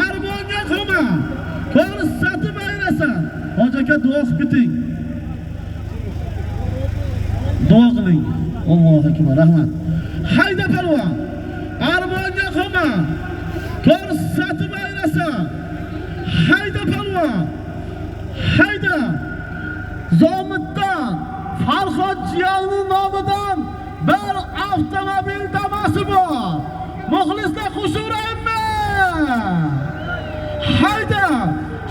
armonga qilma. Ko'rsatib ayrasan. Hoji aka duo qilib keting. Duo qiling. Allohu akbar, rahmat. Hayda palvon. Armonga qilma. Ko'rsatib ayrasan. Hayda palvon. Hayda. Zomitdan Farhod Jiyonning nomidan bir avtomobil damasi bor. Muxlislar xushuraymi? Hayda.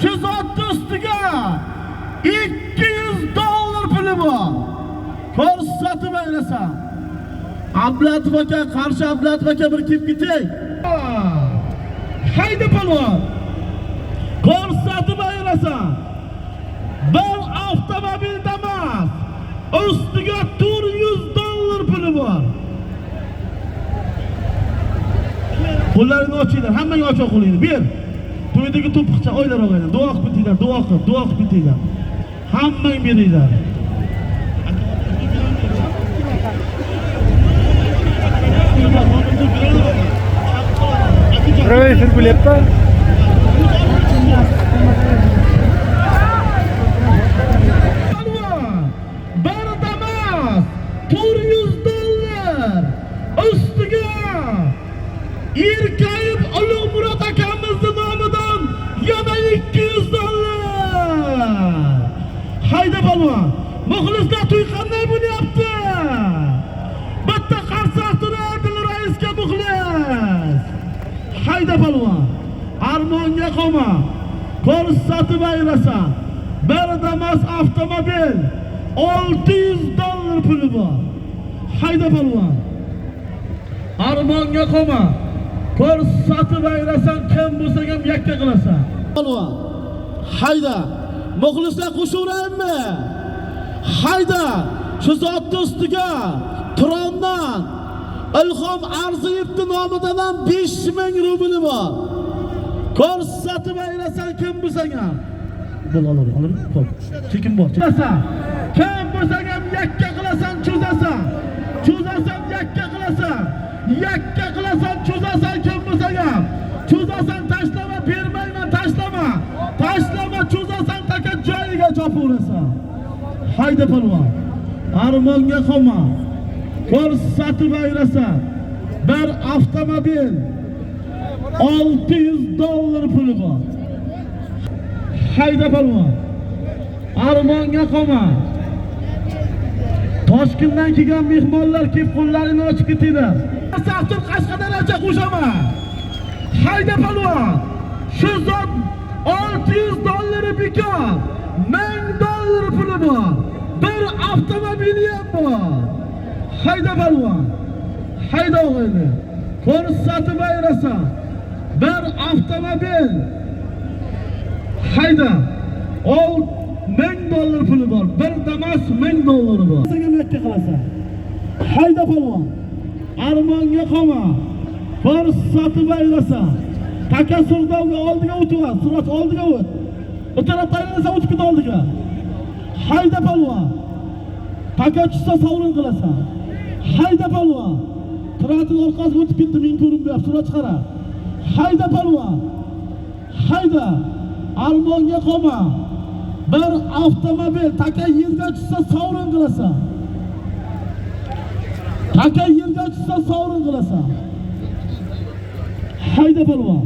Shu zot ustiga $200 puli bor. Ko'rsatib ayrasan. Ablatov aka, qarshi Ablatov aka bir kelib ketay. Hayda palvon. Ko'rsatib ayrasan. Bir avtomobil damas. Ustiga $400 puli bor. Qo'llarini ochinglar, hammaga ochiq qo'lingni. Ber. To'ydagi to'piqcha oylar og'aylar. Duo qilib bitinglar, duo qilib bitinglar. Hammang beringlar. Profesor Guleppa. Bardamas $400. Ustiga Erkayib Ulug' Murod akamizning nomidan yana $200. Hayda palvon. Muxlislar to'y qanday bo'lyapti? Bitta qarsak turadi raisga muxlis. Hayda palvon. Armonga qolma. Ko'rsatib ayrasan. Bardamas avtomobil $600 puli bor. Hayda palvon. Armonga qolma. Ko'rsatib ayrasan, kim bo'lsa ham yakka qilasan. Palvon. Hayda. Muxlislar qo'shuraymi? Hayda. Shu zot ustiga Turondan Ilhom Arziyevning nomidan ham 5000 rubli bor. Ko'rsatib ayrasan, kim bo'lsa ham. Bo'lalar, olib qo'y. Chekim bor. Kim bo'lsa ham yakka qilasan, cho'zasan. Cho'zasan, yakka qilasan. Yakka qilasan, cho'zasan, kim bo'lsa ham. Cho'zasan, tashlama, bermayman, tashlama. Tashlama, cho'zasan, taka joyiga chopurasan. Hayda palvon. Armonga qolma. Ko'rsatib ayrasan. Bir avtomobil $600 puli bor. Hayda palvon. Armonga qolma. Toshkentdan kelgan mehmonlar kelib qo'llarini ochib ketinglar. Saftir Qashqadaryocha qo'shaman. Hayda palvon. Shu zot $600 bekor. $1000 puli bor. Bir avtomobili ham bor. Hayda palvon. Hayda o'g'aylar. Ko'rsatib ayrasan. Bir avtomobil. Hayda. $1000 puli bor. Bir damas $1000 bor. Senga yakka qilasan. Hayda palvon. Armonga qolma. Ko'rsatib ayrasan. Taka surdovga oldiga o'tib, surat oldiga o't. O'tarab tayinlasa o'tib ket oldiga. Hayda palvon. Taka tushsa sovrin qilasan. Hayda palvon. Tiraning orqasiga o'tib ketdi, men ko'rinmayapti, surat chiqara. Hayda palvon. Hayda. Armonga qolma. Bir avtomobil taka yerga tushsa sovrin qilasan. Taka yerga tushsa sovrin qilasan. Hayda palvon.